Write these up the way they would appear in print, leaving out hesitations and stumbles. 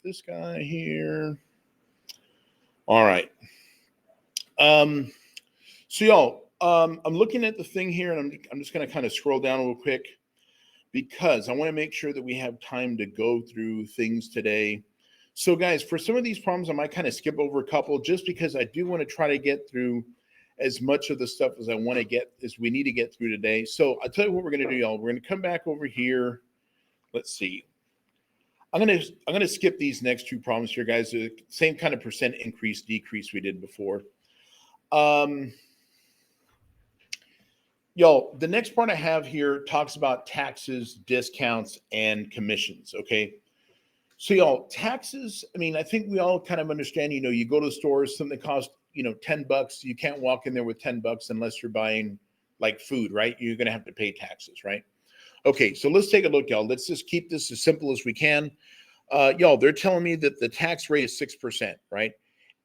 this guy here. All right. So y'all, I'm looking at the thing here, and I'm just going to kind of scroll down real quick because I want to make sure that we have time to go through things today. So guys, for some of these problems, I might kind of skip over a couple just because I do want to try to get through as much of the stuff as I want to get, as we need to get through today. So I'll tell you what we're going to do, y'all. We're going to come back over here. Let's see. I'm gonna skip these next two problems here, guys. The same kind of percent increase, decrease we did before. Y'all, the next part I have here talks about taxes, discounts, and commissions, okay? So y'all, taxes, I mean, I think we all kind of understand, you go to the stores, something costs, $10. You can't walk in there with $10 unless you're buying like food, right? You're going to have to pay taxes, right? Okay, so let's take a look, y'all. Let's just keep this as simple as we can. Y'all, they're telling me that the tax rate is 6%, right?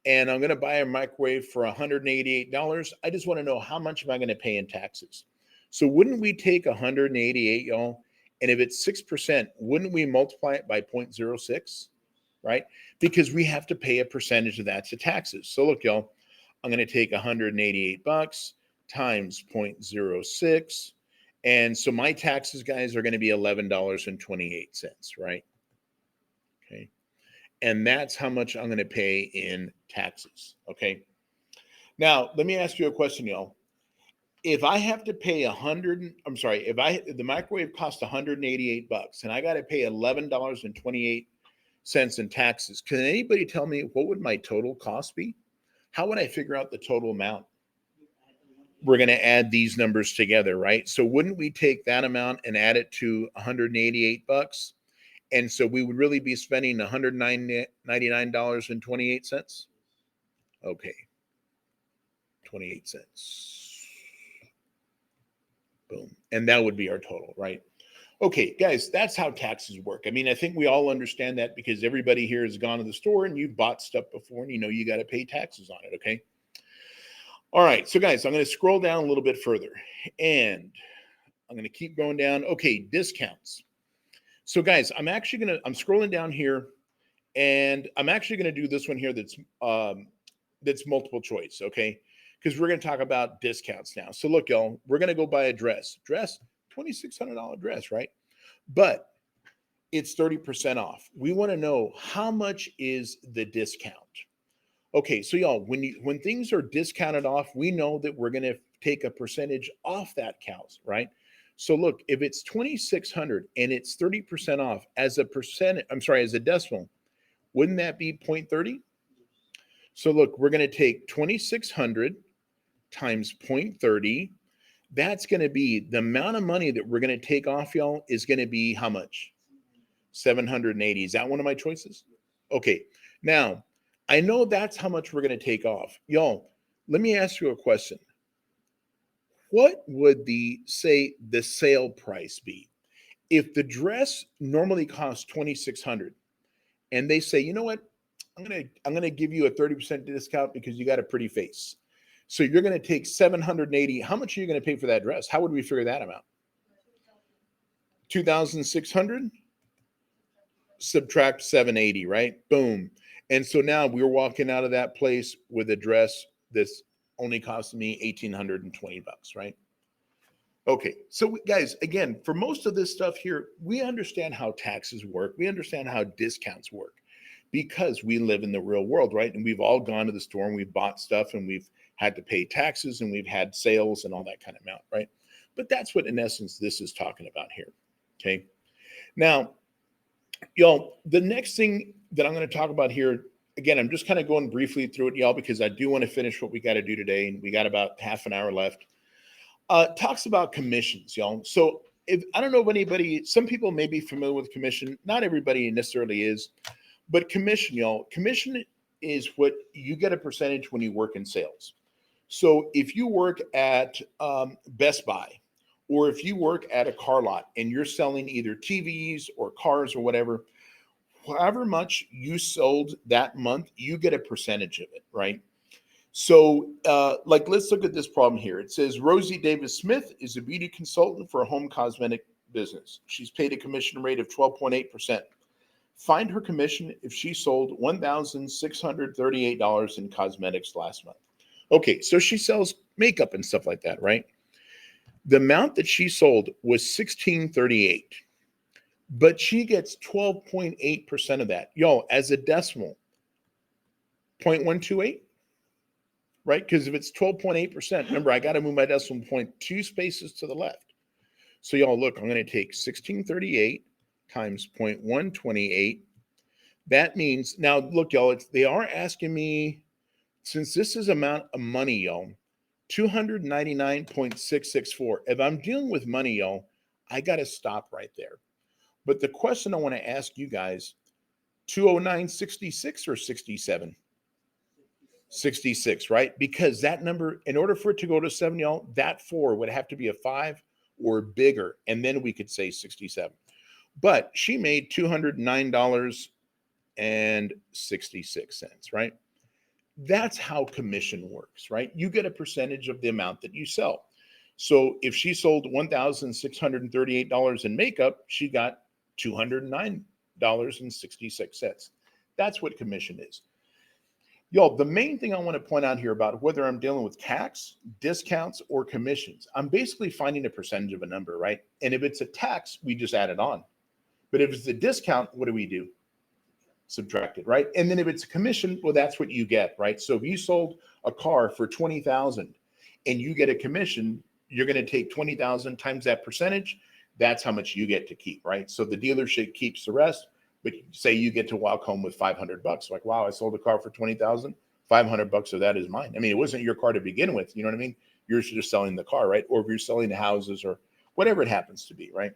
And I'm going to buy a microwave for $188. I just want to know how much am I going to pay in taxes? So wouldn't we take 188, y'all? And if it's 6%, wouldn't we multiply it by 0.06, right? Because we have to pay a percentage of that to taxes. So look, y'all, I'm going to take $188 times 0.06. And so my taxes, guys, are going to be $11.28, right? Okay. And that's how much I'm going to pay in taxes, okay? Now, let me ask you a question, y'all. If I have to pay if the microwave costs $188 and I got to pay $11.28 in taxes, can anybody tell me what would my total cost be? How would I figure out the total amount? We're going to add these numbers together, right? So wouldn't we take that amount and add it to $188? And so we would really be spending $199.28. Okay. 28 cents. Boom. And that would be our total, right? Okay, guys, that's how taxes work. I mean, I think we all understand that because everybody here has gone to the store and you've bought stuff before and you got to pay taxes on it, okay? All right, so guys, I'm going to scroll down a little bit further and I'm going to keep going down. Okay, discounts. So guys, I'm scrolling down here and I'm actually going to do this one here that's multiple choice, okay? Because we're going to talk about discounts now. So look, y'all, we're going to go buy a dress, $2,600 dress, right? But it's 30% off. We want to know how much is the discount. Okay, so y'all, when things are discounted off, we know that we're going to take a percentage off that count, right? So look, if it's 2,600 and it's 30% off as a decimal, wouldn't that be 0.30? So look, we're going to take 2,600 times 0.30. That's going to be the amount of money that we're going to take off, y'all, is going to be how much? 780. Is that one of my choices? Okay. Now, I know that's how much we're going to take off. Y'all, let me ask you a question. What would the sale price be? If the dress normally costs 2,600 and they say, you know what? I'm going to give you a 30% discount because you got a pretty face. So you're going to take 780. How much are you going to pay for that dress? How would we figure that amount? 2,600 subtract 780, right? Boom. And so now we're walking out of that place with a dress that's only costing me $1,820, right? Okay, so guys, again, for most of this stuff here, we understand how taxes work. We understand how discounts work because we live in the real world, right? And we've all gone to the store and we've bought stuff and we've had to pay taxes and we've had sales and all that kind of amount, right? But that's what, in essence, this is talking about here, okay? Now, y'all, the next thing that I'm going to talk about here, again, I'm just kind of going briefly through it, y'all, because I do want to finish what we got to do today, and we got about half an hour left. Talks about commissions, y'all. So I don't know if anybody, some people may be familiar with commission. Not everybody necessarily is, but commission, y'all. Commission is what you get a percentage when you work in sales. So if you work at Best Buy, or if you work at a car lot and you're selling either TVs or cars or whatever, however much you sold that month, you get a percentage of it, right? So let's look at this problem here. It says Rosie Davis Smith is a beauty consultant for a home cosmetic business. She's paid a commission rate of 12.8%. Find her commission if she sold $1,638 in cosmetics last month. Okay, so she sells makeup and stuff like that, right? The amount that she sold was $1,638, but she gets 12.8% of that. Y'all, as a decimal, 0.128, right? Because if it's 12.8%, remember, I got to move my decimal point 2 spaces to the left. So y'all, look, I'm going to take 1638 times 0.128. That means, now look, y'all, they are asking me, since this is amount of money, y'all, 299.664. If I'm dealing with money, y'all, I got to stop right there. But the question I want to ask you guys, 209.66 or 67? 66, right? Because that number, in order for it to go to 7, y'all, that 4 would have to be a 5 or bigger, and then we could say 67. But she made $209.66, right? That's how commission works, right? You get a percentage of the amount that you sell. So if she sold $1,638 in makeup, she got $209.66. That's what commission is. Y'all, the main thing I want to point out here about whether I'm dealing with tax, discounts, or commissions, I'm basically finding a percentage of a number, right? And if it's a tax, we just add it on. But if it's a discount, what do? Subtract it, right? And then if it's a commission, well, that's what you get, right? So if you sold a car for $20,000 and you get a commission, you're going to take 20,000 times that percentage. That's how much you get to keep, right? So the dealership keeps the rest. But say you get to walk home with $500, like, wow, I sold a car for 20,000, $500 of that is mine. I mean, it wasn't your car to begin with. You know what I mean? You're just selling the car, right? Or if you're selling the houses or whatever it happens to be, right?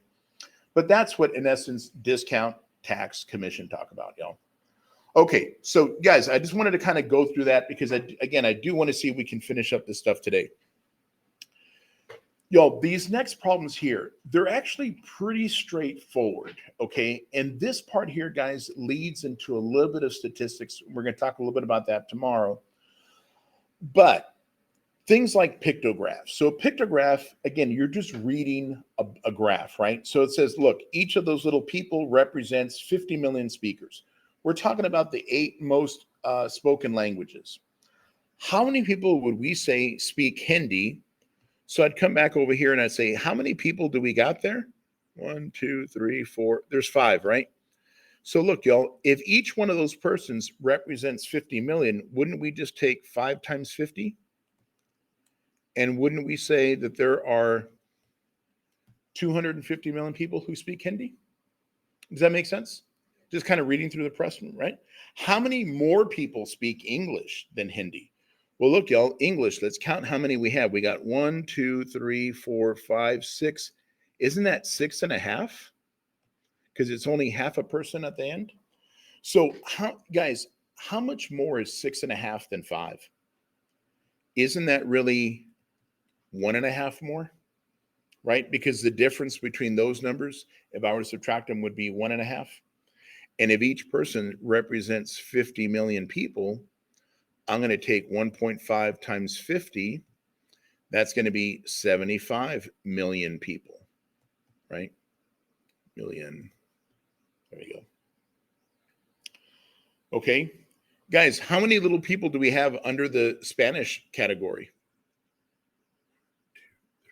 But that's what, in essence, discount, tax, commission talk about, y'all. Okay, so guys, I just wanted to kind of go through that because, I do want to see if we can finish up this stuff today. Y'all, these next problems here, they're actually pretty straightforward, okay? And this part here, guys, leads into a little bit of statistics. We're going to talk a little bit about that tomorrow. But things like pictographs. So a pictograph, again, you're just reading a graph, right? So it says, look, each of those little people represents 50 million speakers. We're talking about the 8 most spoken languages. How many people would we say speak Hindi? So I'd come back over here and I'd say, how many people do we got there? 1, 2, 3, 4. There's 5, right? So look, y'all, if each one of those persons represents 50 million, wouldn't we just take 5 times 50? And wouldn't we say that there are 250 million people who speak Hindi? Does that make sense? Just kind of reading through the press, right? How many more people speak English than Hindi? Well, look, y'all, English, let's count how many we have. We got 1, 2, 3, 4, 5, 6. Isn't that 6.5? Because it's only half a person at the end. So, guys, how much more is 6.5 than 5? Isn't that really 1.5 more? Right? Because the difference between those numbers, if I were to subtract them, would be 1.5. And if each person represents 50 million people, I'm going to take 1.5 times 50. That's going to be 75 million people, right? Million. There you go. Okay. Guys, how many little people do we have under the Spanish category? 2,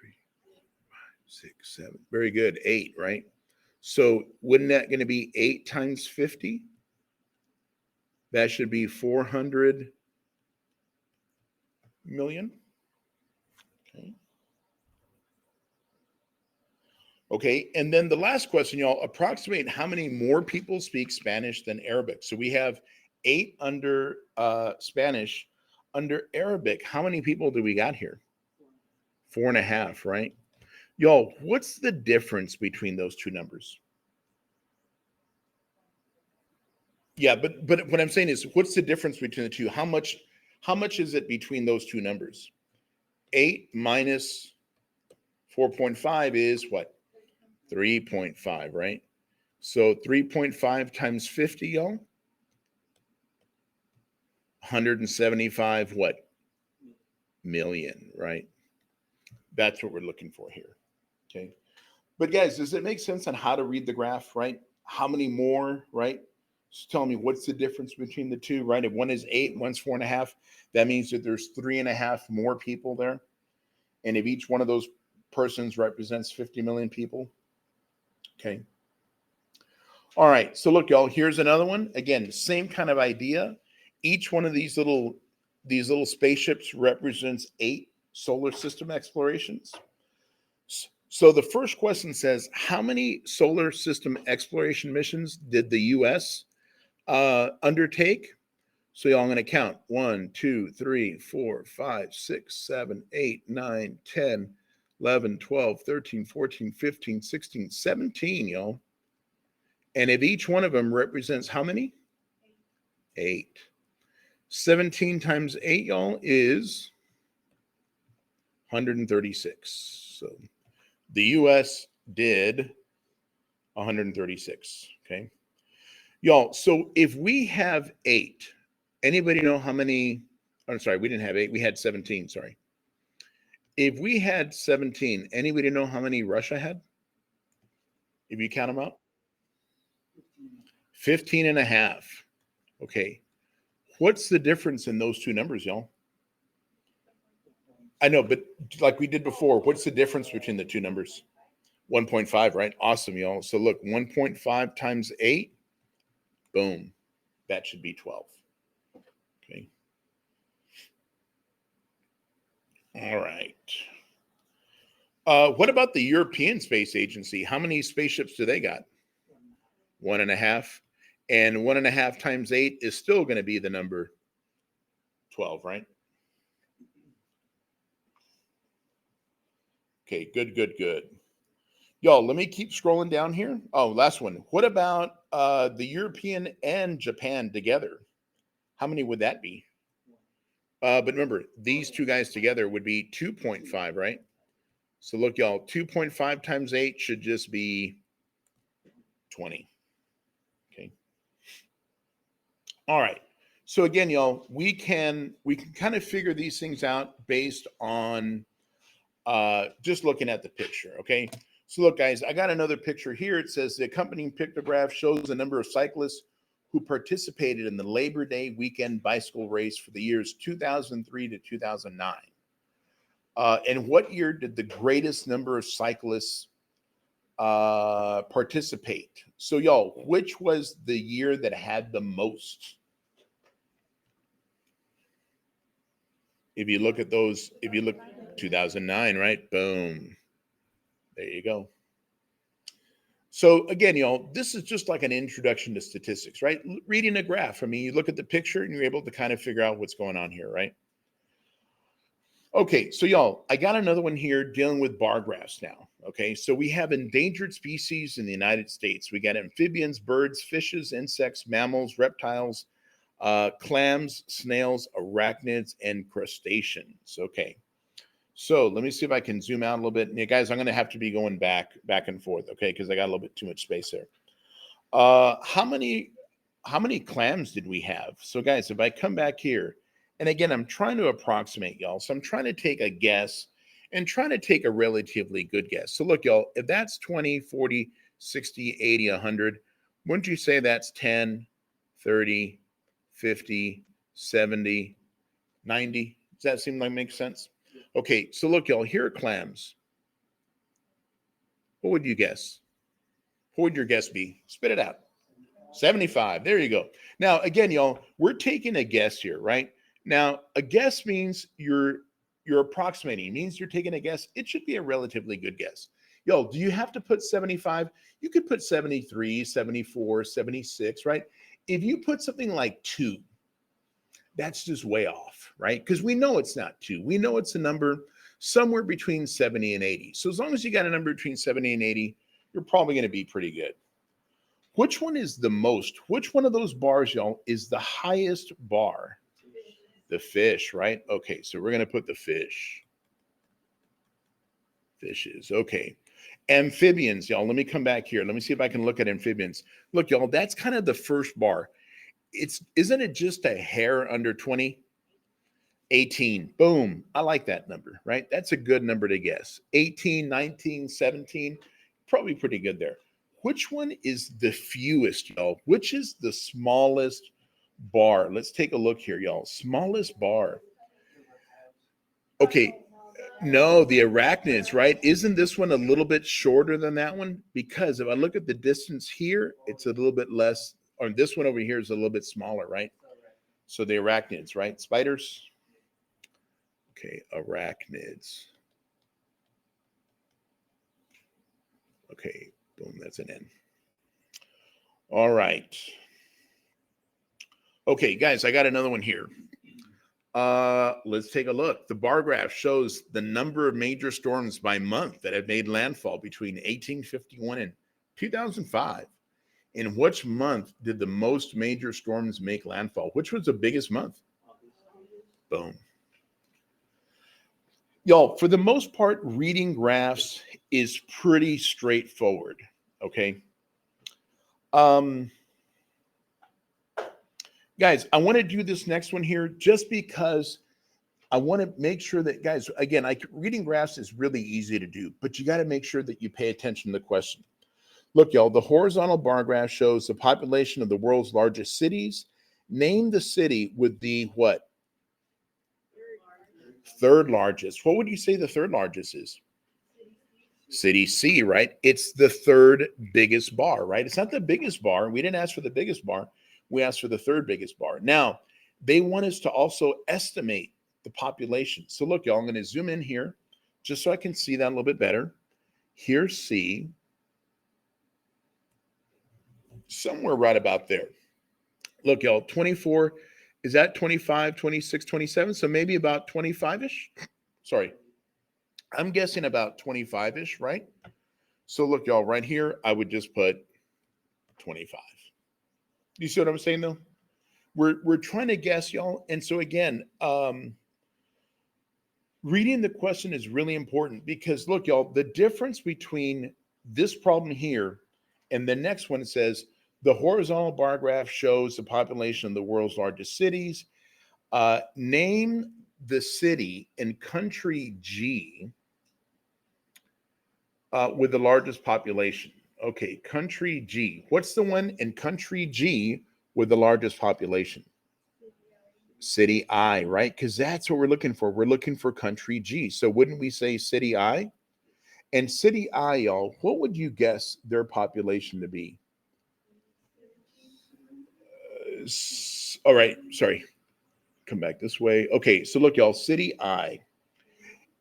3, 4, 5, 6, 7. Very good. 8, right? So wouldn't that going to be 8 times 50? That should be 400 million. Okay. Okay, and then the last question, y'all, approximate how many more people speak Spanish than Arabic. So we have 8 under Spanish. Under Arabic, how many people do we got here? 4.5, right? Y'all, what's the difference between those two numbers? Yeah, but what I'm saying is, what's the difference between the two? How much is it between those two numbers? 8 minus 4.5 is what? 3.5, right? So 3.5 times 50, y'all? 175 what? Million, right? That's what we're looking for here. Okay. But guys, does it make sense on how to read the graph, right? How many more, right? So tell me, what's the difference between the two, right? If one is 8, one's 4.5, that means that there's 3.5 more people there. And if each one of those persons represents 50 million people, okay. All right, so look, y'all, here's another one. Again, same kind of idea. Each one of these little spaceships represents 8 solar system explorations. So the first question says, how many solar system exploration missions did the U.S. Undertake? So y'all, I'm going to count 1, 2, 3, 4, 5, 6, 7, 8, 9, 10, 11, 12, 13, 14, 15, 16, 17, y'all. And if each one of them represents how many? 8. 17 times 8, y'all, is 136. So the U.S. did 136, okay? Y'all, so if we have 8, anybody know how many? I'm sorry, we didn't have 8. We had 17, sorry. If we had 17, anybody know how many Russia had? If you count them out? 15 and a half. Okay. What's the difference in those two numbers, y'all? I know, but like we did before, what's the difference between the two numbers? 1.5, right? Awesome, y'all. So look, 1.5 times 8, boom. That should be 12. Okay. All right. What about the European Space Agency? How many spaceships do they got? 1.5. And 1.5 times 8 is still going to be the number 12, right? Okay, good. Y'all, let me keep scrolling down here. Oh, last one. What about the European and Japan together? How many would that be? But remember, these two guys together would be 2.5, right? So look, y'all, 2.5 times 8 should just be 20. Okay. All right. So again, y'all, we can kind of figure these things out based on just looking at the picture. Okay. So look, guys, I got another picture here. It says the accompanying pictograph shows the number of cyclists who participated in the Labor Day weekend bicycle race for the years 2003 to 2009. And what year did the greatest number of cyclists participate? So y'all, which was the year that had the most? If you look at those, if you look 2009, right? Boom. There you go. So again, y'all, this is just like an introduction to statistics, right? Reading a graph. I mean, you look at the picture and you're able to kind of figure out what's going on here, right? Okay, so y'all, I got another one here dealing with bar graphs now. Okay, so we have endangered species in the United States. We got amphibians, birds, fishes, insects, mammals, reptiles, clams, snails, arachnids, and crustaceans. Okay, so let me see if I can zoom out a little bit. Yeah, guys, I'm going to have to be going back and forth, okay, because I got a little bit too much space there. How many clams did we have? So guys, if I come back here, and again, I'm trying to approximate, y'all. So I'm trying to take a guess and trying to take a relatively good guess. So look, y'all, if that's 20, 40, 60, 80, 100, wouldn't you say that's 10, 30, 50, 70, 90? Does that seem like makes sense? Okay, so look, y'all, here are clams. What would you guess? What would your guess be? Spit it out. 75. There you go. Now, again, y'all, we're taking a guess here, right? Now, a guess means you're approximating. It means you're taking a guess. It should be a relatively good guess. Yo, do you have to put 75? You could put 73, 74, 76, right? If you put something like 2, that's just way off, right? Because we know it's not 2. We know it's a number somewhere between 70 and 80. So as long as you got a number between 70 and 80, you're probably going to be pretty good. Which one is the most? Which one of those bars, y'all, is the highest bar? The fish, right? Okay, so we're going to put the fish. Fishes, okay. Amphibians, y'all, let me come back here. Let me see if I can look at amphibians. Look, y'all, that's kind of the first bar. Isn't it just a hair under 20? 18. Boom. I like that number, right? That's a good number to guess. 18, 19, 17, probably pretty good there. which one is the fewest, y'all? Which is the smallest bar? Let's take a look here, y'all. Smallest bar. Okay, no, the arachnids, right? Isn't this one a little bit shorter than that one? Because if I look at the distance here, it's a little bit less, or this one over here is a little bit smaller, right? So the arachnids, right? Spiders. Okay, arachnids. Okay, boom, that's an N. All right. Okay, guys, I got another one here. Let's take a look. The bar graph shows the number of major storms by month that have made landfall between 1851 and 2005. In which month did the most major storms make landfall? Which was the biggest month? Boom. Y'all, for the most part, reading graphs is pretty straightforward, okay? Guys, I want to do this next one here just because I want to make sure that, guys, again, reading graphs is really easy to do, but you got to make sure that you pay attention to the question. Look, y'all, the horizontal bar graph shows the population of the world's largest cities. Name the city with the what? Third largest. What would you say the third largest is? City C, right? It's the third biggest bar, right? It's not the biggest bar. We didn't ask for the biggest bar. We asked for the third biggest bar. Now, they want us to also estimate the population. So look, y'all, I'm going to zoom in here just so I can see that a little bit better. Here's C. Somewhere right about there. Look, y'all, 24, is that 25, 26, 27? So maybe about 25-ish? Sorry. I'm guessing about 25-ish, right? So look, y'all, right here, I would just put 25. You see what I'm saying, though? We're trying to guess, y'all. And so again, reading the question is really important because look, y'all, the difference between this problem here and the next one, it says the horizontal bar graph shows the population of the world's largest cities. Name the city in country G with the largest population. Okay, country G. What's the one in country G with the largest population? City I, right? Because that's what we're looking for. We're looking for country G. So wouldn't we say city I? And city I, y'all, what would you guess their population to be? All right, sorry. Come back this way. Okay, so look, y'all, city I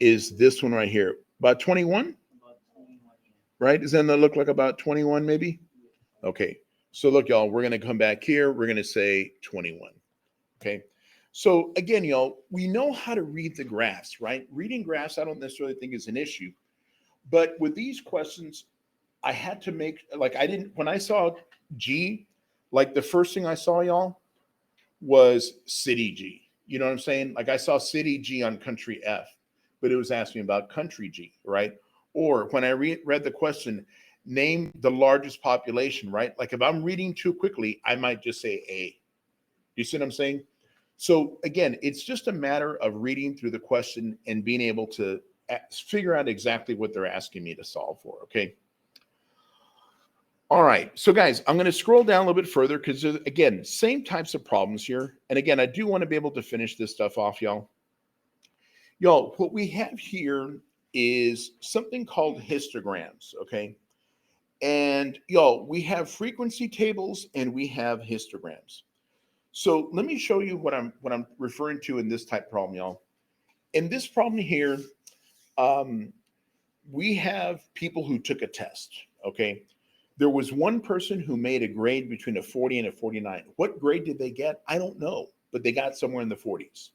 is this one right here. About 21? Right? Doesn't that look like about 21 maybe? Okay. So look, y'all, we're going to come back here. We're going to say 21. Okay. So again, y'all, we know how to read the graphs, right? Reading graphs, I don't necessarily think is an issue. But with these questions, I had to make, like, when I saw G, like the first thing I saw, y'all, was city G. You know what I'm saying? Like I saw city G on country F, but it was asking about country G, right? Or when I read the question, name the largest population, right? Like if I'm reading too quickly, I might just say A. You see what I'm saying? So again, it's just a matter of reading through the question and being able to figure out exactly what they're asking me to solve for, okay? All right, so guys, I'm going to scroll down a little bit further because, again, same types of problems here. And again, I do want to be able to finish this stuff off, y'all. Y'all, what we have here is something called histograms, okay? And y'all, we have frequency tables and we have histograms. So let me show you what I'm referring to in this type problem, y'all. In this problem here, we have people who took a test, okay? There was one person who made a grade between a 40 and a 49. What grade did they get? I don't know, but they got somewhere in the 40s.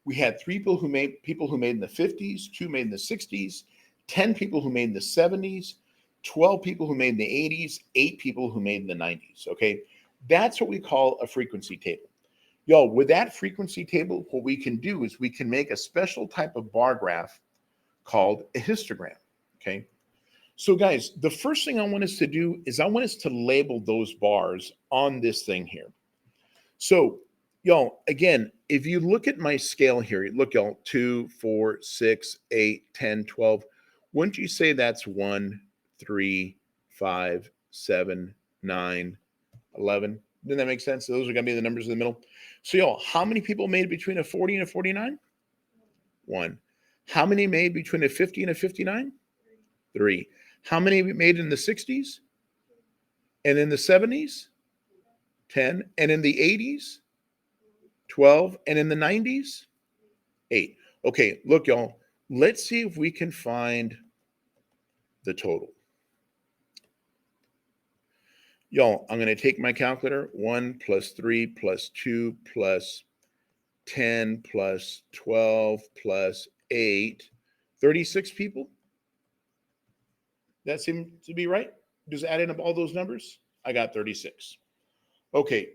We had three people who made in the 50s, 2 made in the 60s, 10 people who made in the 70s, 12 people who made in the 80s, 8 people who made in the 90s, okay? That's what we call a frequency table. Y'all, with that frequency table, what we can do is we can make a special type of bar graph called a histogram, okay? So guys, the first thing I want us to do is I want us to label those bars on this thing here. So y'all, again, if you look at my scale here, look, y'all, 2, 4, 6, 8, 10, 12. Wouldn't you say that's 1, 3, 5, 7, 9, 11. Doesn't that make sense? Those are going to be the numbers in the middle. So, y'all, how many people made between a 40 and a 49? 1. How many made between a 50 and a 59? 3. How many made in the 60s? And in the 70s? 10. And in the 80s? 12. And in the 90s? 8. Okay, look, y'all, let's see if we can find the total. Y'all, I'm going to take my calculator. 1 plus 3 plus 2 plus 10 plus 12 plus 8. 36 people? That seems to be right? Just adding up all those numbers? I got 36. Okay.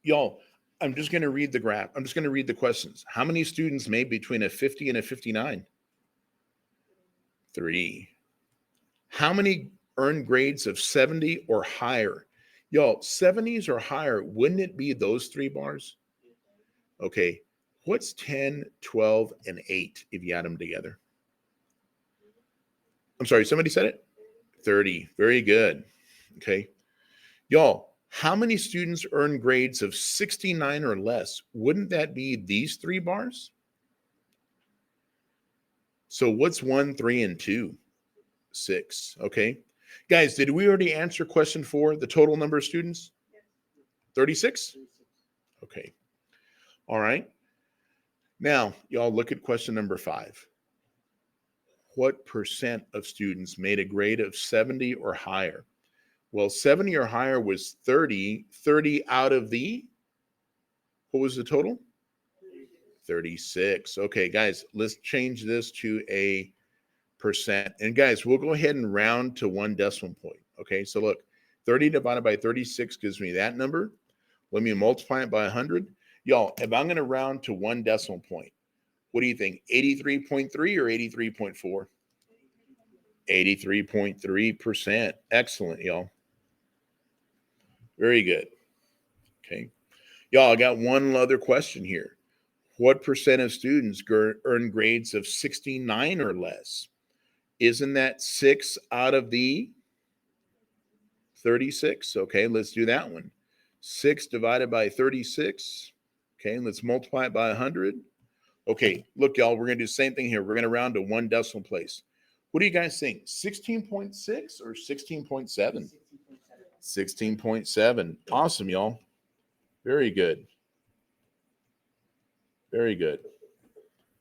Y'all, I'm just going to read the graph. I'm just going to read the questions. How many students made between a 50 and a 59? 3. How many earned grades of 70 or higher? Y'all, 70s or higher, wouldn't it be those 3 bars? Okay. What's 10, 12, and 8 if you add them together? I'm sorry, somebody said it? 30. Very good. Okay. Y'all, how many students earn grades of 69 or less? Wouldn't that be these 3 bars? So what's 1, 3, and 2? 6. Okay. Guys, did we already answer question 4, the total number of students? 36? Okay. All right. Now, y'all look at question number 5. What percent of students made a grade of 70 or higher? Well, 70 or higher was 30. 30 out of the, what was the total? 36. Okay, guys, let's change this to a percent. And guys, we'll go ahead and round to 1 decimal point. Okay, so look, 30 divided by 36 gives me that number. Let me multiply it by 100. Y'all, if I'm going to round to 1 decimal point, what do you think? 83.3 or 83.4? 83.3%. Excellent, y'all. Very good. Okay. Y'all, I got one other question here. What percent of students earn grades of 69 or less? Isn't that 6 out of the 36? Okay, let's do that one. 6 divided by 36. Okay, let's multiply it by 100. Okay, look, y'all, we're going to do the same thing here. We're going to round to 1 decimal place. What do you guys think? 16.6 or 16.7? 16.7. Awesome, y'all. Very good. Very good.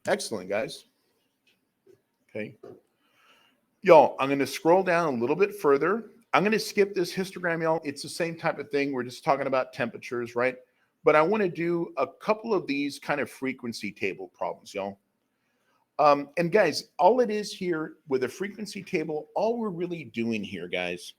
Excellent, guys. Okay. Y'all, I'm going to scroll down a little bit further. I'm going to skip this histogram, y'all. It's the same type of thing. We're just talking about temperatures, right? But I want to do a couple of these kind of frequency table problems, y'all. And guys, all it is here with a frequency table, all we're really doing here, guys,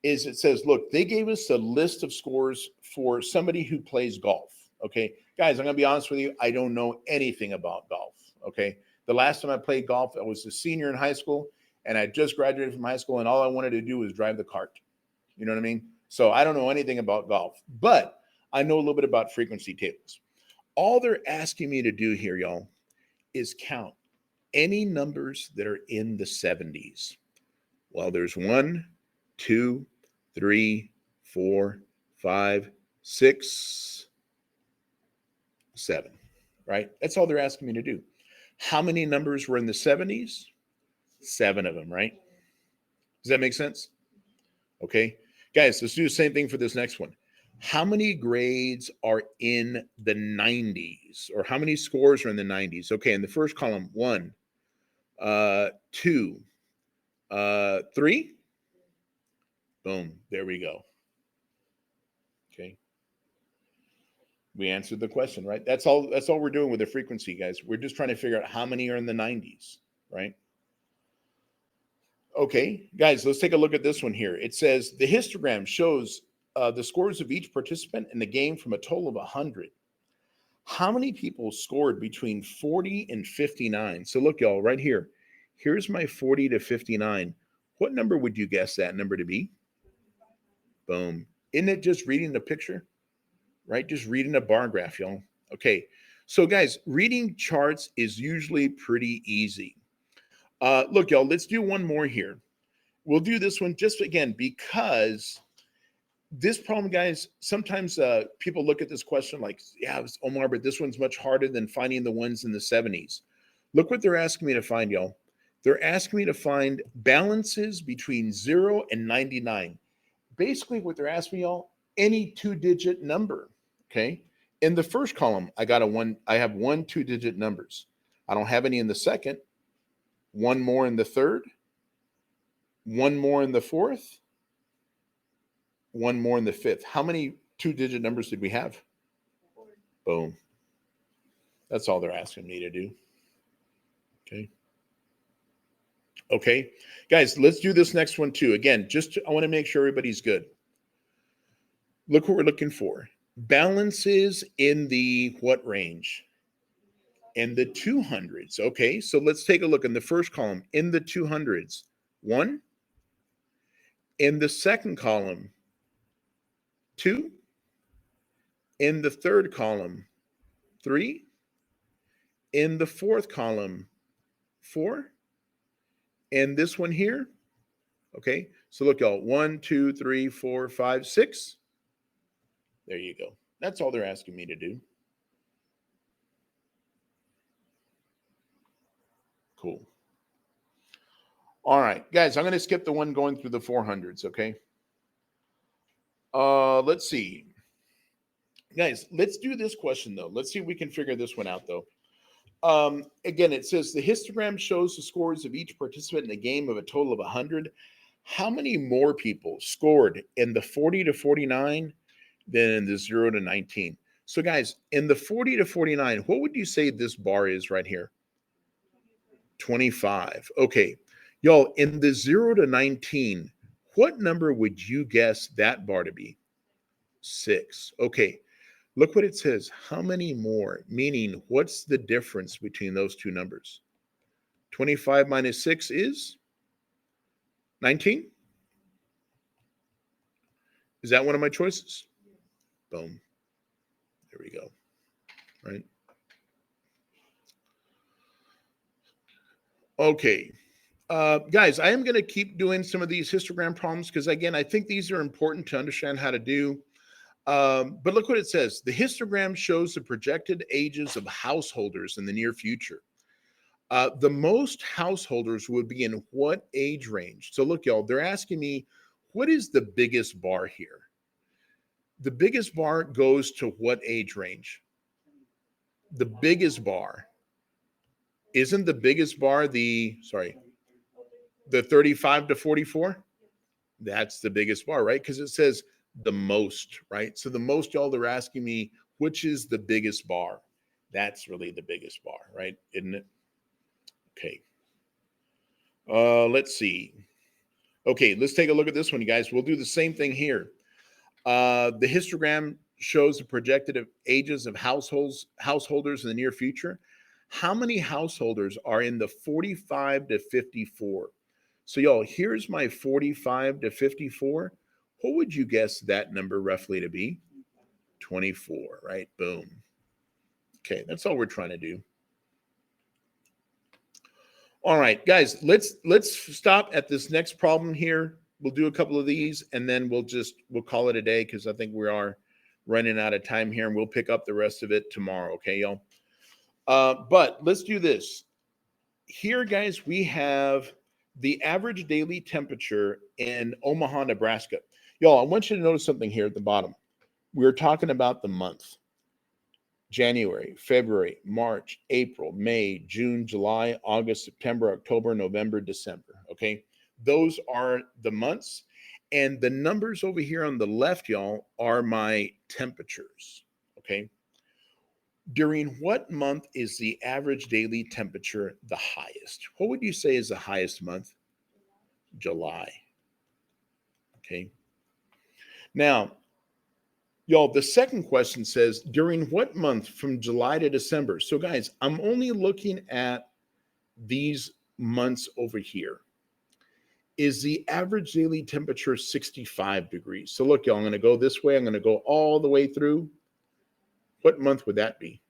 is it says, look, they gave us a list of scores for somebody who plays golf. Okay, guys, I'm going to be honest with you. I don't know anything about golf. Okay, the last time I played golf, I was a senior in high school, and I just graduated from high school, and all I wanted to do was drive the cart. You know what I mean? So I don't know anything about golf, but I know a little bit about frequency tables. All they're asking me to do here, y'all, is count any numbers that are in the 70s. Well, there's 1, 2, 3, 4, 5, 6, 7, right? That's all they're asking me to do. How many numbers were in the 70s? 7 of them, right? Does that make sense? Okay. Guys, let's do the same thing for this next one. How many grades are in the 90s? Or how many scores are in the 90s? Okay, in the first column, 1, 2, 3. Boom. There we go. Okay. We answered the question, right? That's all we're doing with the frequency, guys. We're just trying to figure out how many are in the 90s, right? Okay, guys, let's take a look at this one here. It says the histogram shows the scores of each participant in the game from a total of 100. How many people scored between 40 and 59? So look, y'all, right here. Here's my 40 to 59. What number would you guess that number to be? Boom. Isn't it just reading the picture? Right? Just reading a bar graph, y'all. Okay. So, guys, reading charts is usually pretty easy. Look, y'all, let's do one more here. We'll do this one just again because this problem, guys, sometimes people look at this question like, yeah, it's Omar, but this one's much harder than finding the ones in the 70s. Look what they're asking me to find, y'all. They're asking me to find balances between 0 and 99. Basically, what they're asking me, y'all, any two-digit number, okay? In the first column, I have one two-digit numbers. I don't have any in the second, one more in the third, one more in the fourth, one more in the fifth. How many two-digit numbers did we have? Boom. That's all they're asking me to do. Okay. Okay. Guys, let's do this next one too. Again, I want to make sure everybody's good. Look what we're looking for. Balances in the what range? In the 200s. Okay, so let's take a look in the first column. In the 200s, 1. In the second column, 2. In the third column, 3. In the fourth column, 4. And this one here, okay, so look, y'all, 1, 2, 3, 4, 5, 6. There you go. That's all they're asking me to do. Cool. All right, guys, I'm going to skip the one going through the 400s, okay? Let's see. Guys, let's do this question, though. Let's see if we can figure this one out, though. Again, it says the histogram shows the scores of each participant in a game of a total of 100. How many more people scored in the 40 to 49 than in the 0 to 19? So, guys, in the 40 to 49, what would you say this bar is right here? 25. Okay. Y'all, in the 0 to 19, what number would you guess that bar to be? 6. Okay. Look what it says. How many more? Meaning, what's the difference between those two numbers? 25 minus 6 is 19? Is that one of my choices? Boom. There we go. Right? Okay. Guys, I am going to keep doing some of these histogram problems because, again, I think these are important to understand how to do. But look what it says. The histogram shows the projected ages of householders in the near future. The most householders would be in what age range? So look, y'all, they're asking me, what is the biggest bar here? The biggest bar goes to what age range? The biggest bar. Isn't the biggest bar the 35 to 44? That's the biggest bar, right? Because it says the most, right? So the most, y'all, they're asking me, which is the biggest bar? That's really the biggest bar, right? Isn't it? Okay. Let's see. Okay, let's take a look at this one, you guys. We'll do the same thing here. The histogram shows the projected ages of householders in the near future. How many householders are in the 45 to 54? So, y'all, here's my 45 to 54. What would you guess that number roughly to be? 24, right? Boom. Okay, that's all we're trying to do. All right, guys, let's stop at this next problem here. We'll do a couple of these and then we'll call it a day because I think we are running out of time here and we'll pick up the rest of it tomorrow, okay, y'all? But let's do this. Here, guys, we have the average daily temperature in Omaha, Nebraska. Y'all, I want you to notice something here at the bottom. We're talking about the month. January, February, March, April, May, June, July, August, September, October, November, December. Okay. Those are the months. And the numbers over here on the left, y'all, are my temperatures. Okay. During what month is the average daily temperature the highest? What would you say is the highest month? July. Okay. Now, y'all, the second question says, during what month from July to December? So, guys, I'm only looking at these months over here. Is the average daily temperature 65 degrees? So, look, y'all, I'm going to go this way. I'm going to go all the way through. What month would that be?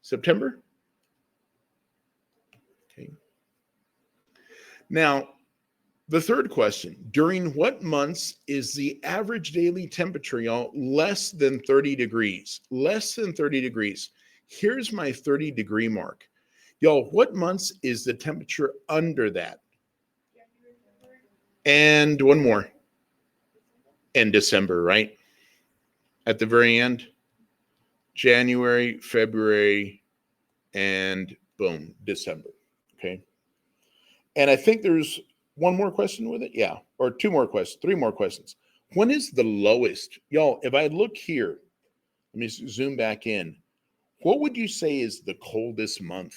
September? Okay. Now, The third question, during what months is the average daily temperature, y'all, less than 30 degrees? Less than 30 degrees. Here's my 30-degree mark. Y'all, what months is the temperature under that? And one more. In December, right? At the very end, January, February, and boom, December. Okay. And I think there's one more question with it. Yeah. Or two more questions, three more questions. When is the lowest? Y'all, if I look here, let me zoom back in. What would you say is the coldest month?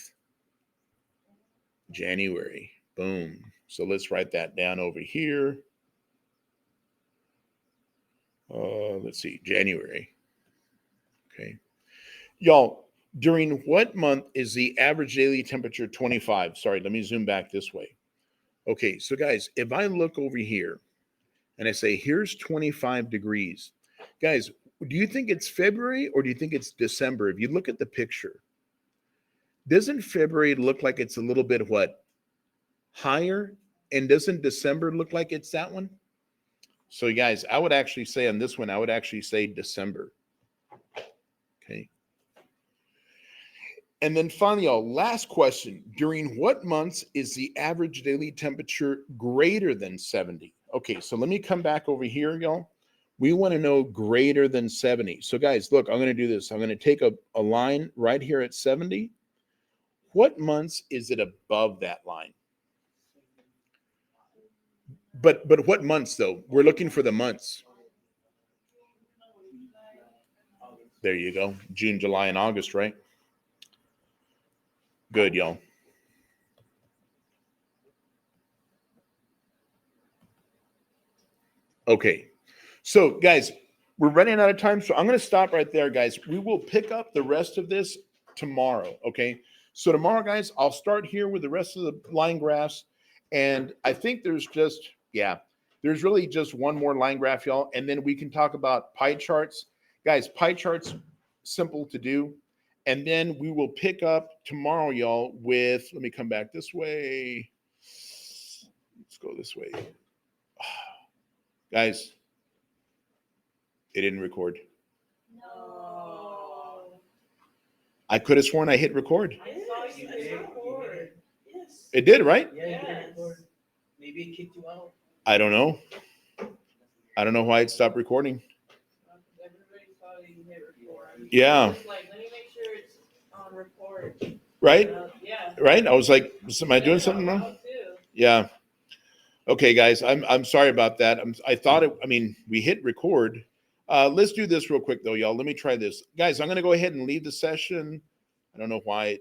January. Boom. So let's write that down over here. Let's see, January. Okay. Y'all, during what month is the average daily temperature 25? Sorry, let me zoom back this way. Okay, so guys, if I look over here and I say, here's 25 degrees, guys, do you think it's February or do you think it's December? If you look at the picture, doesn't February look like it's a little bit what? Higher? And doesn't December look like it's that one? So guys, I would actually say on this one, I would actually say December. Okay. And then finally, y'all, last question. During what months is the average daily temperature greater than 70? Okay, so let me come back over here, y'all. We want to know greater than 70. So guys, look, I'm going to do this. I'm going to take a line right here at 70. What months is it above that line? But what months, though? We're looking for the months. There you go. June, July, and August, right? Good, y'all. Okay. So, guys, we're running out of time. So I'm going to stop right there, guys. We will pick up the rest of this tomorrow. Okay. So tomorrow, guys, I'll start here with the rest of the line graphs. And I think there's just, yeah, there's really just one more line graph, y'all. And then we can talk about pie charts. Guys, pie charts, simple to do. And then we will pick up tomorrow, y'all, with, let me come back this way. Let's go this way. Guys, it didn't record. No. I could have sworn I hit record. I saw you hit record. Yes. It did, right? Yeah, you hit record. Maybe it kicked you out. I don't know. I don't know why it stopped recording. Everybody saw you hit record. Yeah. Just like, let me make sure it's on record. Right? Yeah. Right? I was like, am I doing something wrong? Yeah. Okay, guys, I'm sorry about that. I thought it, I mean, we hit record. Let's do this real quick though, y'all. Let me try this. Guys, I'm going to go ahead and leave the session. I don't know why